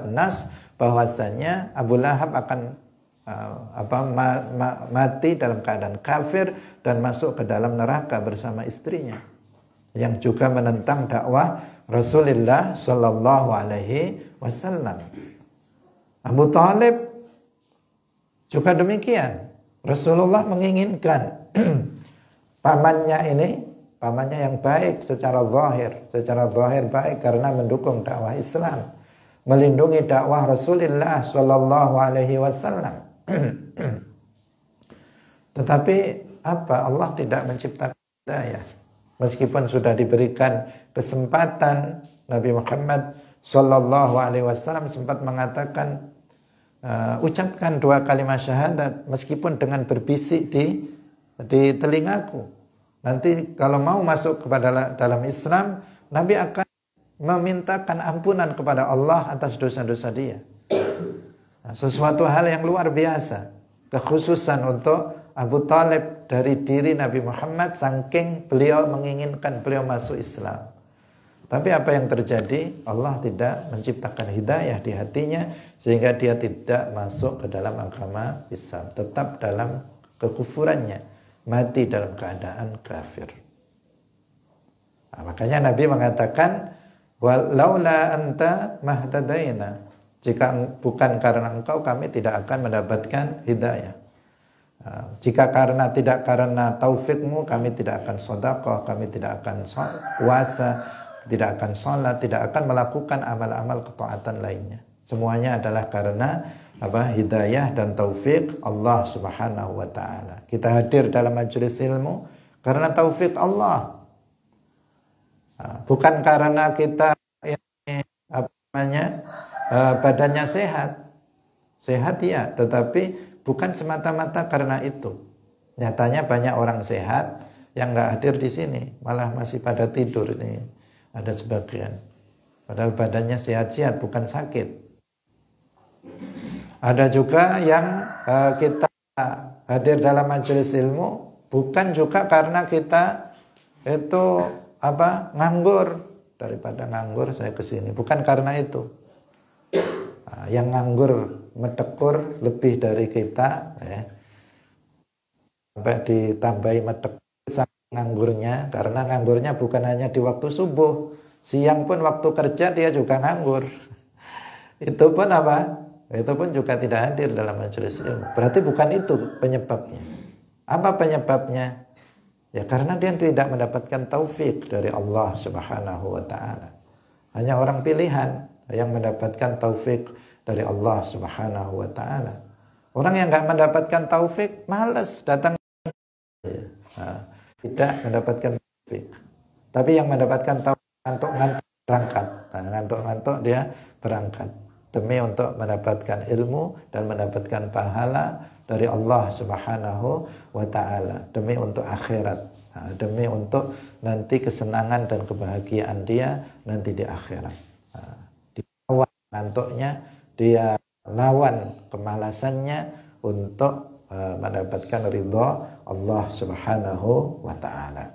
nas bahwasanya Abu Lahab akan mati dalam keadaan kafir dan masuk ke dalam neraka bersama istrinya yang juga menentang dakwah Rasulullah Shallallahu Alaihi Wasallam. Abu Thalib juga demikian. Rasulullah menginginkan pamannya yang baik secara zahir baik karena mendukung dakwah Islam, melindungi dakwah Rasulullah Shallallahu Alaihi Wasallam. Tetapi Allah tidak menciptakan hidayah. Meskipun sudah diberikan kesempatan, Nabi Muhammad Shallallahu Alaihi Wasallam sempat mengatakan, ucapkan 2 kalimat syahadat meskipun dengan berbisik di telingaku. Nanti kalau mau masuk kepada dalam Islam, Nabi akan memintakan ampunan kepada Allah atas dosa-dosa dia. Sesuatu hal yang luar biasa, kekhususan untuk Abu Thalib dari diri Nabi Muhammad, saking beliau menginginkan beliau masuk Islam. Tapi apa yang terjadi? Allah tidak menciptakan hidayah di hatinya sehingga dia tidak masuk ke dalam agama Islam, tetap dalam kekufurannya, mati dalam keadaan kafir. Makanya Nabi mengatakan, walaula anta mahtadaina, jika bukan karena engkau kami tidak akan mendapatkan hidayah. Jika tidak karena taufikmu kami tidak akan sedekah, kami tidak akan puasa, tidak akan sholat, tidak akan melakukan amal-amal ketaatan lainnya. Semuanya adalah karena hidayah dan taufik Allah Subhanahu wa taala. Kita hadir dalam majelis ilmu karena taufik Allah. Bukan karena kita badannya sehat. Sehat ya, tetapi bukan semata-mata karena itu. Nyatanya banyak orang sehat yang nggak hadir di sini, malah masih pada tidur ini. Ada sebagian. Padahal badannya sehat-sehat, bukan sakit. Ada juga yang kita hadir dalam majelis ilmu bukan juga karena kita itu nganggur. Daripada nganggur saya ke sini. Bukan karena itu. Yang nganggur metekur lebih dari kita, sampai ditambahi metekur nganggurnya, karena nganggurnya bukan hanya di waktu subuh, siang pun waktu kerja dia juga nganggur. Itu pun itu pun juga tidak hadir dalam majelis ilmu. Berarti bukan itu penyebabnya. Apa penyebabnya? Ya karena dia tidak mendapatkan taufik dari Allah Subhanahu wa taala. Hanya orang pilihan yang mendapatkan taufik dari Allah Subhanahu wa taala. Orang yang enggak mendapatkan taufik malas datang, tidak mendapatkan taufik. Tapi yang mendapatkan taufik ngantuk-ngantuk berangkat. Ngantuk-ngantuk dia berangkat demi untuk mendapatkan ilmu dan mendapatkan pahala dari Allah Subhanahu wa taala, demi untuk akhirat, demi untuk nanti kesenangan dan kebahagiaan dia nanti di akhirat. Dia lawan ngantuknya, dia lawan kemalasannya untuk mendapatkan ridha Allah Subhanahu wa taala.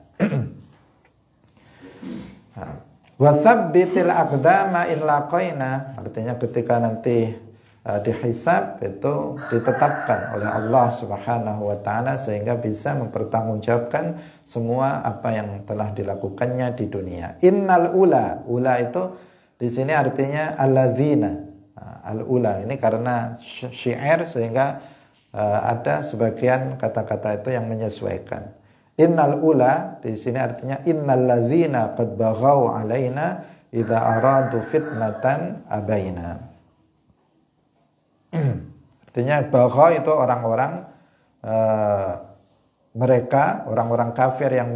Wa tsabbitil aqdama in laqaina, artinya ketika nanti dihisab itu ditetapkan oleh Allah Subhanahu wa taala sehingga bisa mempertanggungjawabkan semua apa yang telah dilakukannya di dunia. Innal ula itu di sini artinya alladzina. Al-ula ini karena syair sehingga ada sebagian kata-kata itu yang menyesuaikan. Innal ula di sini artinya innal ladzina qad baghaw alaina idza aradu fitnatan abaina. Artinya baghaw itu orang-orang mereka orang-orang kafir yang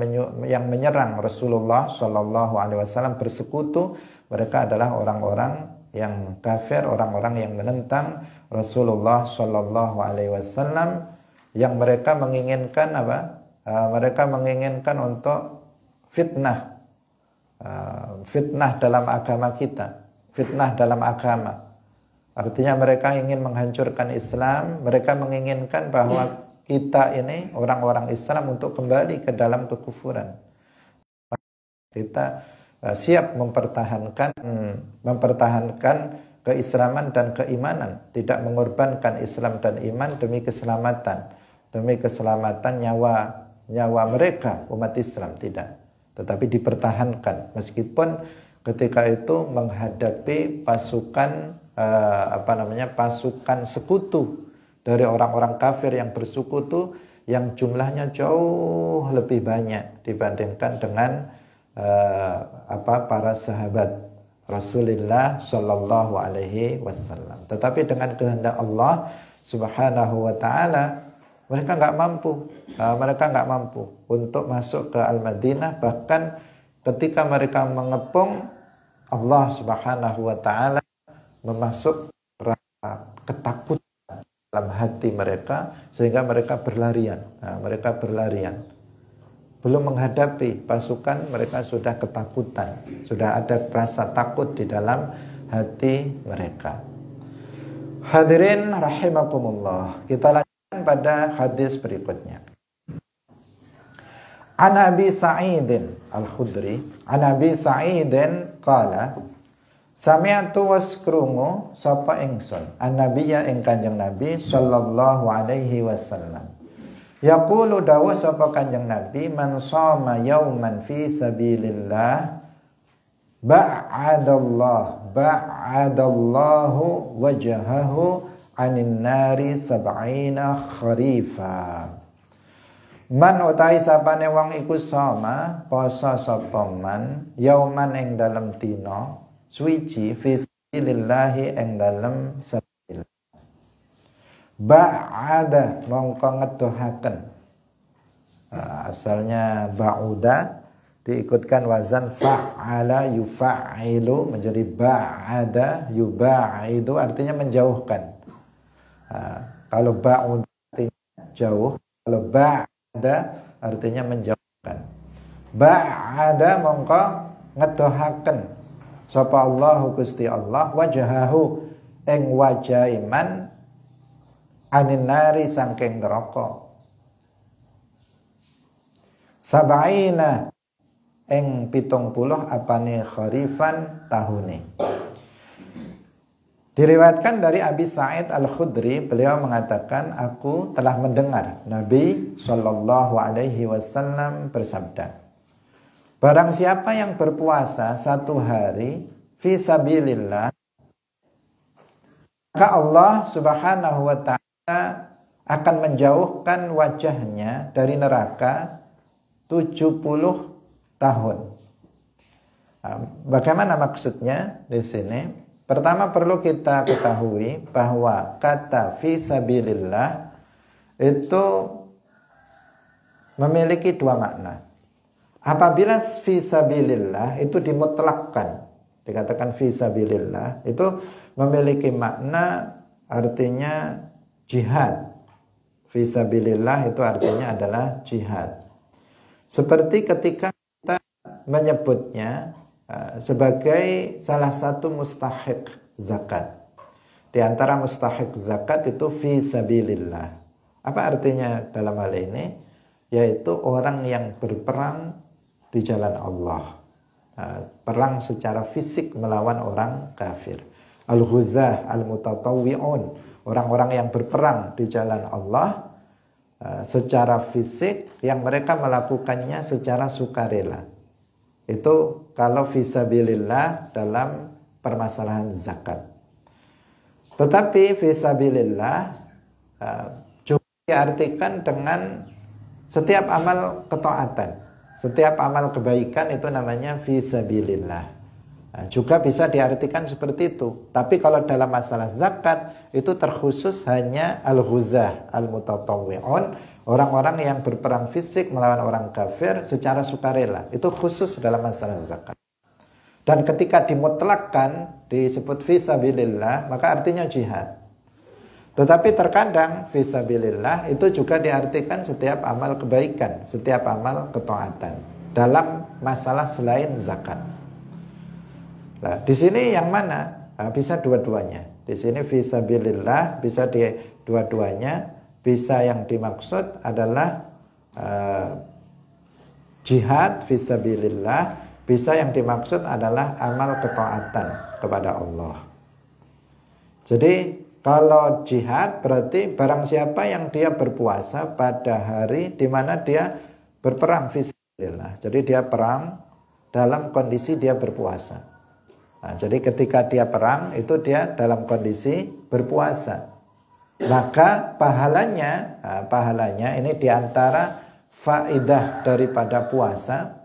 menyerang Rasulullah Shallallahu Alaihi Wasallam bersekutu. Mereka adalah orang-orang yang kafir, orang-orang yang menentang Rasulullah Shallallahu Alaihi Wasallam, yang mereka menginginkan Mereka menginginkan untuk fitnah fitnah dalam agama kita, fitnah dalam agama. Artinya mereka ingin menghancurkan Islam, mereka menginginkan bahwa kita ini orang-orang Islam untuk kembali ke dalam kekufuran. Kita siap mempertahankan keislaman dan keimanan, tidak mengorbankan Islam dan iman demi keselamatan nyawa mereka umat Islam, tidak, tetapi dipertahankan meskipun ketika itu menghadapi pasukan pasukan sekutu dari orang-orang kafir yang bersekutu yang jumlahnya jauh lebih banyak dibandingkan dengan para sahabat Rasulullah Shallallahu Alaihi Wasallam. Tetapi dengan kehendak Allah Subhanahu Wa Taala, mereka nggak mampu untuk masuk ke Al-Madinah. Bahkan ketika mereka mengepung, Allah Subhanahu Wa Taala memasuk rasa ketakutan dalam hati mereka sehingga mereka berlarian. Belum menghadapi pasukan, mereka sudah ketakutan, sudah ada rasa takut di dalam hati mereka. Hadirin rahimakumullah, kita lanjutkan pada hadis berikutnya. An Abi Sa'id Al-Khudri, An Abi Sa'id qala, sami'tu waskrungu sapa ingsun an-nabiyya ing Kanjeng Nabi sallallahu alaihi wasallam. Yaqulu dawuh sapa Kanjeng Nabi, man shoma yauman fi sabilillah ba'adallahu wajhahu 'anin nari sab'ina kharifa. Man utai sapane wong iku shoma poso sapa man yauman ing dalem dina suci fi sabilillah ing dalem ba'ada mongko ngedohaken. Asalnya ba'uda diikutkan wazan fa'ala yufa'ilu menjadi ba'ada yuba'idu, artinya menjauhkan. Kalau ba'uda artinya jauh, kalau ba'ada artinya menjauhkan. Ba'ada mongko ngedohaken sapa Allahu Gusti Allah wajahahu ing wajah iman anin nari sangking neraka sab'ina ing 70 apane kharifan tahune. Diriwayatkan dari Abi Sa'id Al-Khudri, beliau mengatakan, aku telah mendengar Nabi Shallallahu Alaihi Wasallam bersabda, barang siapa yang berpuasa satu hari fi sabilillah, maka Allah Subhanahu Wa Ta'ala akan menjauhkan wajahnya dari neraka 70 tahun. Bagaimana maksudnya di sini? Pertama perlu kita ketahui bahwa kata fi sabilillah itu memiliki dua makna. Apabila fi sabilillah itu dimutlakkan, dikatakan fi sabilillah, itu memiliki makna artinya jihad. Fi sabilillah itu artinya adalah jihad. Seperti ketika kita menyebutnya sebagai salah satu mustahik zakat. Di antara mustahik zakat itu fi sabilillah. Apa artinya dalam hal ini? Yaitu orang yang berperang di jalan Allah. Perang secara fisik melawan orang kafir. Al-ghuzah, al-mutatawwi'un, orang-orang yang berperang di jalan Allah secara fisik yang mereka melakukannya secara sukarela. Itu kalau fisabilillah dalam permasalahan zakat. Tetapi fisabilillah juga diartikan dengan setiap amal ketaatan, setiap amal kebaikan itu namanya fisabilillah. Juga bisa diartikan seperti itu. Tapi kalau dalam masalah zakat itu terkhusus hanya al-ghuzah, al-mutatawwi'un, orang-orang yang berperang fisik melawan orang kafir secara sukarela. Itu khusus dalam masalah zakat. Dan ketika dimutlakkan disebut fisabilillah, maka artinya jihad. Tetapi terkadang fisabilillah itu juga diartikan setiap amal kebaikan, setiap amal ketaatan. dalam masalah selain zakat. Nah, di sini yang mana? Nah, bisa dua-duanya. Di sini fisabilillah bisa di dua-duanya. Bisa yang dimaksud adalah jihad fisabilillah, bisa yang dimaksud adalah amal ketaatan kepada Allah. Jadi kalau jihad berarti barang siapa yang dia berpuasa pada hari di mana dia berperang fisabilillah. Jadi dia perang dalam kondisi dia berpuasa. Nah, jadi ketika dia perang itu dia dalam kondisi berpuasa. Maka pahalanya ini diantara faidah daripada puasa,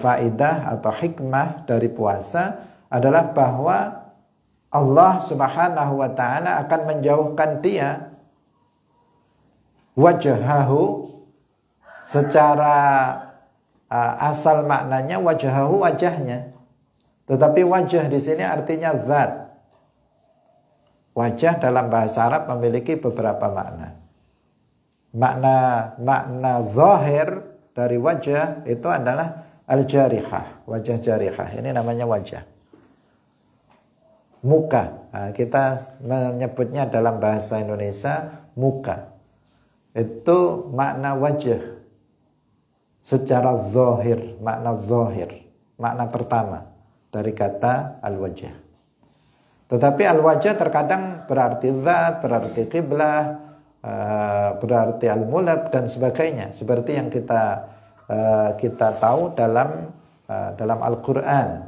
faidah atau hikmah dari puasa adalah bahwa Allah Subhanahu wa ta'ala akan menjauhkan dia wajahahu, secara asal maknanya wajahahu, wajahnya. Tetapi wajah di sini artinya zat. Wajah dalam bahasa Arab memiliki beberapa makna. Makna zahir dari wajah itu adalah al-jarihah, wajah jarihah. Ini namanya wajah. Muka. Nah, kita menyebutnya dalam bahasa Indonesia muka. Itu makna wajah secara zahir, makna zahir, makna pertama dari kata al-wajah. Tetapi al-wajah terkadang berarti zat, berarti qiblah, berarti al-mulk dan sebagainya. Seperti yang kita tahu dalam Al-Quran.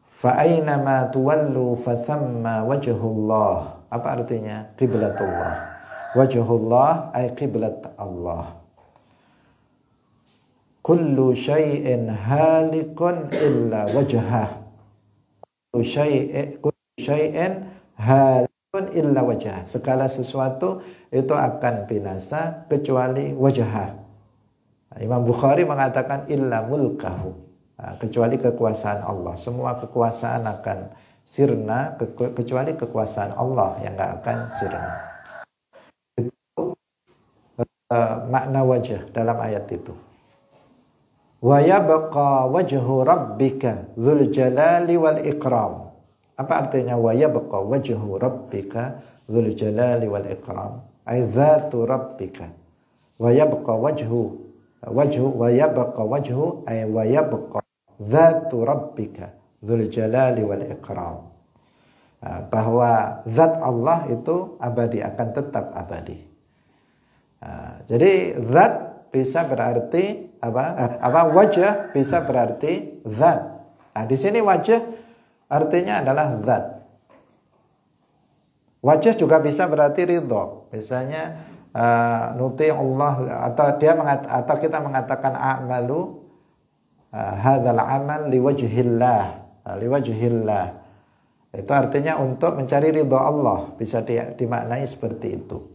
Fa'ainama tuwallu fathamma wajhullah. Apa artinya? Qiblatullah. Wajhullah ay qiblat Allah. Kullu syai'in halikun illa wajhah. Kullu syai'in halikun illa wajhah. Segala sesuatu itu akan binasa kecuali wajhah. Imam Bukhari mengatakan illa mulkahu. Kecuali kekuasaan Allah. Semua kekuasaan akan sirna kecuali kekuasaan Allah yang enggak akan sirna. Itu makna wajah dalam ayat itu. Wa yabqa wajhu rabbika dzul jalali wal ikram. Apa artinya wa yabqa wajhu rabbika dzul jalali wal ikram? Ai dzatu rabbika. Wa yabqa wajhu wa yabqa wajhu ay wa yabqa dzatu rabbika dzul jalali wal ikram. Bahwa zat Allah itu abadi, akan tetap abadi. Jadi zat bisa berarti wajah bisa berarti zat. Nah, di sini wajah artinya adalah zat. Wajah juga bisa berarti ridho. Misalnya nuti Allah, atau kita mengatakan a'malu hadzal amal liwajhillah. Itu artinya untuk mencari ridho Allah, bisa dimaknai seperti itu.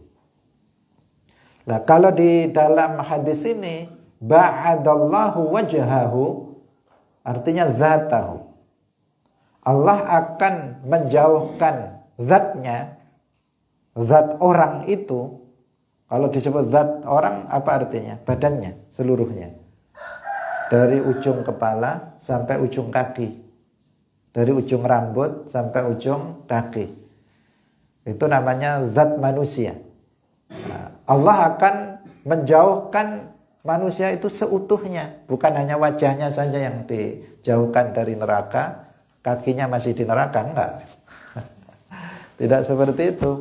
Nah, kalau di dalam hadis ini ba'adallahu wajhahu artinya zatahu. Allah akan menjauhkan zatnya, zat orang itu. Kalau disebut zat orang apa artinya? Badannya seluruhnya. Dari ujung kepala sampai ujung kaki. Dari ujung rambut sampai ujung kaki. Itu namanya zat manusia. Nah, Allah akan menjauhkan manusia itu seutuhnya. Bukan hanya wajahnya saja yang dijauhkan dari neraka, kakinya masih di neraka, enggak. Tidak seperti itu.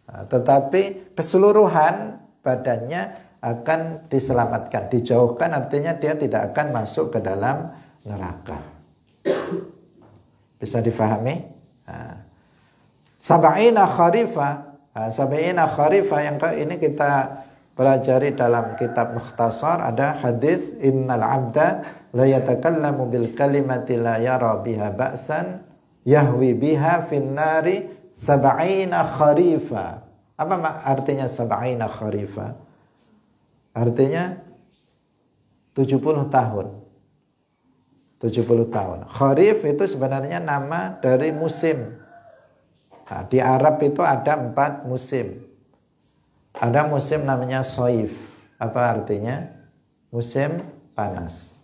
Nah, tetapi keseluruhan badannya akan diselamatkan, dijauhkan, artinya dia tidak akan masuk ke dalam neraka. Bisa difahami? Nah, sab'ina kharifah. Sab'ina kharifah yang ini kita pelajari dalam kitab Mukhtasar. Ada hadis innal abda la yatakallamu bil kalimati la yara biha ba'san yahwi biha finnari sab'ina kharifa. Apa artinya sab'ina kharifa? Artinya 70 tahun. 70 tahun. Kharif itu sebenarnya nama dari musim. Nah, di Arab itu ada 4 musim. Ada musim namanya soif. Apa artinya? musim panas.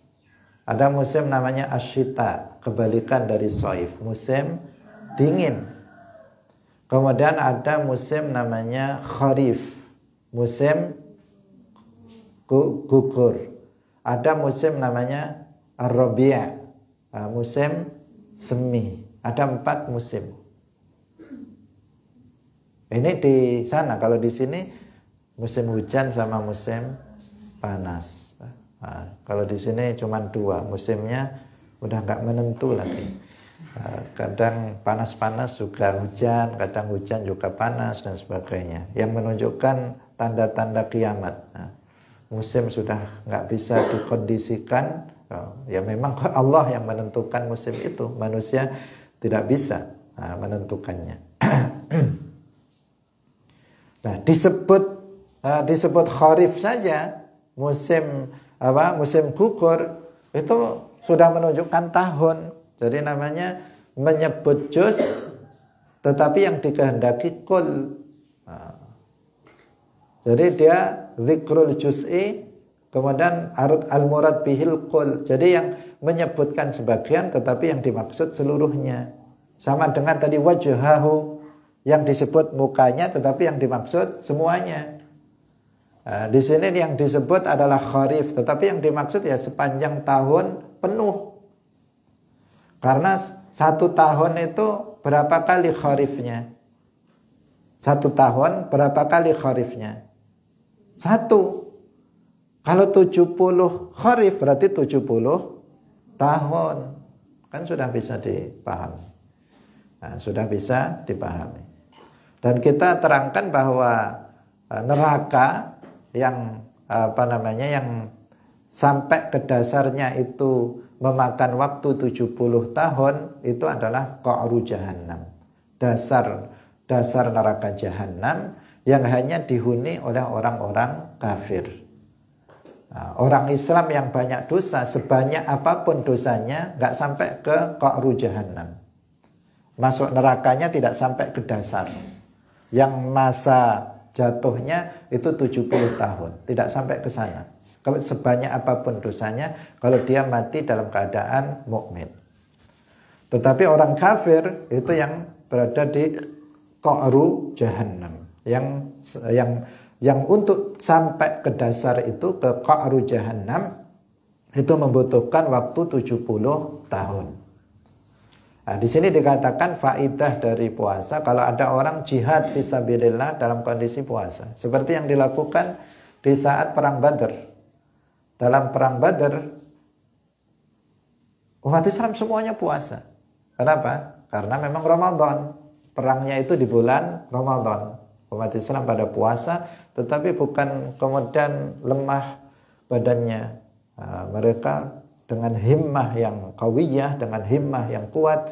Ada musim namanya asyita, kebalikan dari soif, musim dingin. Kemudian ada musim namanya kharif, musim gugur. Ada musim namanya ar-rabi', musim semi. Ada 4 musim. Ini di sana. Kalau di sini musim hujan sama musim panas. Kalau di sini cuma 2, musimnya udah nggak menentu lagi. Kadang panas-panas juga hujan, kadang hujan juga panas dan sebagainya. Yang menunjukkan tanda-tanda kiamat. Musim sudah nggak bisa dikondisikan. Ya memang Allah yang menentukan musim itu. Manusia tidak bisa menentukannya. Nah, disebut kharif saja, musim gugur itu sudah menunjukkan tahun. Jadi namanya menyebut juz tetapi yang dikehendaki kul. Jadi dia zikrul juz'i, kemudian al-murad bihil kul. Jadi yang menyebutkan sebagian tetapi yang dimaksud seluruhnya. Sama dengan tadi wajhahu, yang disebut mukanya tetapi yang dimaksud semuanya. Di sini yang disebut adalah kharif, tetapi yang dimaksud ya sepanjang tahun penuh. Karena 1 tahun itu berapa kali kharifnya? 1 tahun berapa kali kharifnya? 1. Kalau 70 kharif berarti 70 tahun. Kan sudah bisa dipahami. Sudah bisa dipahami. Dan kita terangkan bahwa neraka yang yang sampai ke dasarnya itu memakan waktu 70 tahun itu adalah qa'ru jahannam. Dasar neraka jahannam yang hanya dihuni oleh orang-orang kafir. Orang Islam yang banyak dosa, sebanyak apapun dosanya, nggak sampai ke qa'ru jahannam. Masuk nerakanya tidak sampai ke dasar. Yang masa jatuhnya itu 70 tahun, tidak sampai ke sana. Sebanyak apapun dosanya kalau dia mati dalam keadaan mukmin. Tetapi orang kafir itu yang berada di qa'ru jahannam. Yang untuk sampai ke dasar itu, ke qa'ru jahannam, itu membutuhkan waktu 70 tahun. Nah, di sini dikatakan faidah dari puasa kalau ada orang jihad fisabilillah dalam kondisi puasa, seperti yang dilakukan di saat perang Badar. Dalam perang Badar umat Islam semuanya puasa. Kenapa? Karena memang Ramadan. Perangnya itu di bulan Ramadan. Umat Islam pada puasa, tetapi bukan kemudian lemah badannya. Mereka dengan himmah yang qawiyah, dengan himmah yang kuat,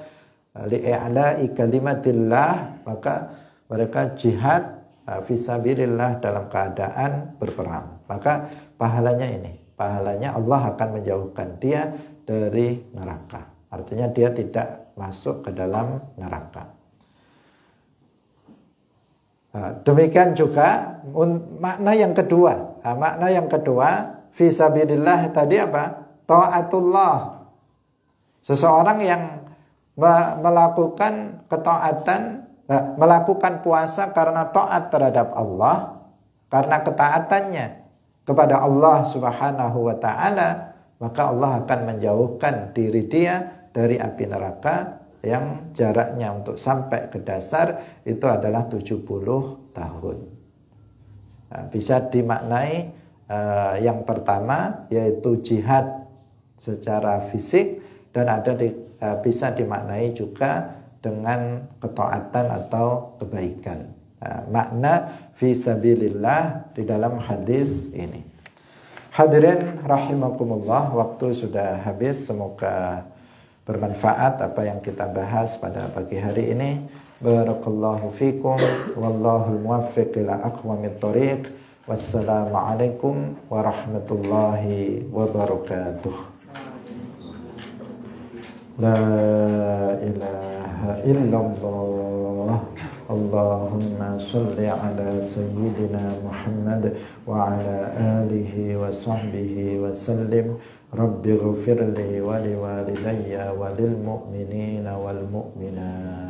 li'a'la'i kalimatillah, maka mereka jihad fisabilillah dalam keadaan berperang. Maka pahalanya Allah akan menjauhkan dia dari neraka. Artinya dia tidak masuk ke dalam neraka. Demikian juga makna yang kedua. Makna yang kedua fisabilillah tadi apa? Ta'atullah. Seseorang yang melakukan ketaatan, melakukan puasa karena taat terhadap Allah, karena ketaatannya kepada Allah Subhanahu wa taala, maka Allah akan menjauhkan diri dia dari api neraka yang jaraknya untuk sampai ke dasar itu adalah 70 tahun. Bisa dimaknai yang pertama yaitu jihad secara fisik, dan bisa dimaknai juga dengan ketaatan atau kebaikan. Makna fisabilillah di dalam hadis ini. Hadirin rahimakumullah, waktu sudah habis. Semoga bermanfaat apa yang kita bahas pada pagi hari ini. Barakallahu fikum, wallahul muwaffiq ila aqwamit thoriq. Wassalamualaikum warahmatullahi wabarakatuh. La ilaha illallah Allahumma salli ala sayyidina Muhammad wa ala alihi wa sahbihi wa sallim. Rabbi ghfirli wa liwalidayya wa lil mu'minina wal mu'minat.